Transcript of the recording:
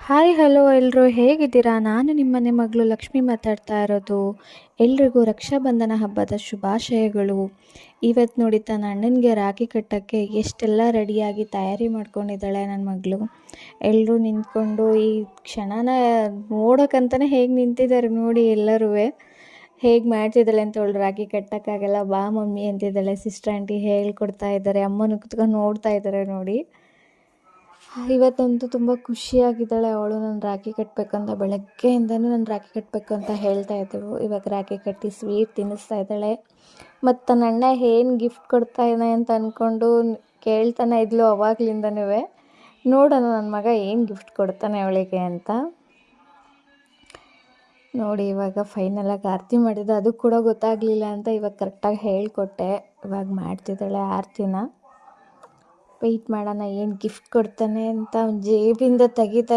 Hi hello ಎಲ್ಲರೂ ಹೇಗಿದ್ದೀರಾ? ನಾನು ನಿಮ್ಮನೆ ಮಗಳು ಲಕ್ಷ್ಮಿ ಮಾತಾಡ್ತಾ ಇರೋದು. ಎಲ್ರಿಗೂ ರಕ್ಷಾಬಂಧನ ಹಬ್ಬದ ಶುಭಾಶಯಗಳು. ಇವತ್ತು ನೋಡಿ ತನ್ನ ಅಣ್ಣನಿಗೆ ರಾಖಿ ಕಟ್ಟೋಕ್ಕೆ ಎಷ್ಟೆಲ್ಲ ರೆಡಿಯಾಗಿ ತಯಾರಿ ಮಾಡ್ಕೊಂಡಿದ್ದಾಳೆ ನನ್ನ ಮಗಳು. ಎಲ್ಲರೂ ನಿಂತ್ಕೊಂಡು ಈ ಕ್ಷಣನ ನೋಡೋಕ್ಕಂತಲೇ ಹೇಗೆ ನಿಂತಿದ್ದಾರೆ ನೋಡಿ ಎಲ್ಲರೂ. ಹೇಗೆ ಮಾಡ್ತಿದ್ದಾಳೆ ಅಂತ ಅವಳು ರಾಖಿ ಕಟ್ಟೋಕ್ಕಾಗಲ್ಲ ಬಾ ಮಮ್ಮಿ ಅಂತಿದ್ದಾಳೆ. ಸಿಸ್ಟರ್ ಆಂಟಿ ಹೇಳ್ಕೊಡ್ತಾ ಇದ್ದಾರೆ, ಅಮ್ಮನೂ ಕುತ್ಕೊಂಡು ನೋಡ್ತಾ ಇದ್ದಾರೆ ನೋಡಿ. ಇವತ್ತಂತೂ ತುಂಬ ಖುಷಿಯಾಗಿದ್ದಾಳೆ ಅವಳು. ನಾನು ರಾಖಿ ಕಟ್ಟಬೇಕು ಅಂತ ಬೆಳಗ್ಗೆಯಿಂದನೂ ನಾನು ರಾಖಿ ಕಟ್ಟಬೇಕು ಅಂತ ಹೇಳ್ತಾ ಇದ್ದಳು. ಇವಾಗ ರಾಖಿ ಕಟ್ಟಿ ಸ್ವೀಟ್ ತಿನ್ನಿಸ್ತಾ ಇದ್ದಾಳೆ. ಮತ್ತು ತನ್ನ ಅಣ್ಣ ಏನು ಗಿಫ್ಟ್ ಕೊಡ್ತಾನೆ ಅಂತ ಅಂದ್ಕೊಂಡು ಕೇಳ್ತಾನೆ ಇದ್ಲು ಅವಾಗ್ಲಿಂದನೂ. ನೋಡೋಣ ನನ್ನ ಮಗ ಏನು ಗಿಫ್ಟ್ ಕೊಡ್ತಾನೆ ಅವಳಿಗೆ ಅಂತ. ನೋಡಿ ಇವಾಗ ಫೈನಲಾಗಿ ಆರತಿ ಮಾಡಿದ್ದೆ, ಅದು ಕೂಡ ಗೊತ್ತಾಗಲಿಲ್ಲ ಅಂತ ಇವಾಗ ಕರೆಕ್ಟಾಗಿ ಹೇಳಿಕೊಟ್ಟೆ. ಇವಾಗ ಮಾಡ್ತಿದ್ದಾಳೆ ಆರತಿನ. ವೆಯ್ಟ್ ಮಾಡೋಣ ಏನು ಗಿಫ್ಟ್ ಕೊಡ್ತಾನೆ ಅಂತ. ಜೇಬಿಂದ ತೆಗಿತಾ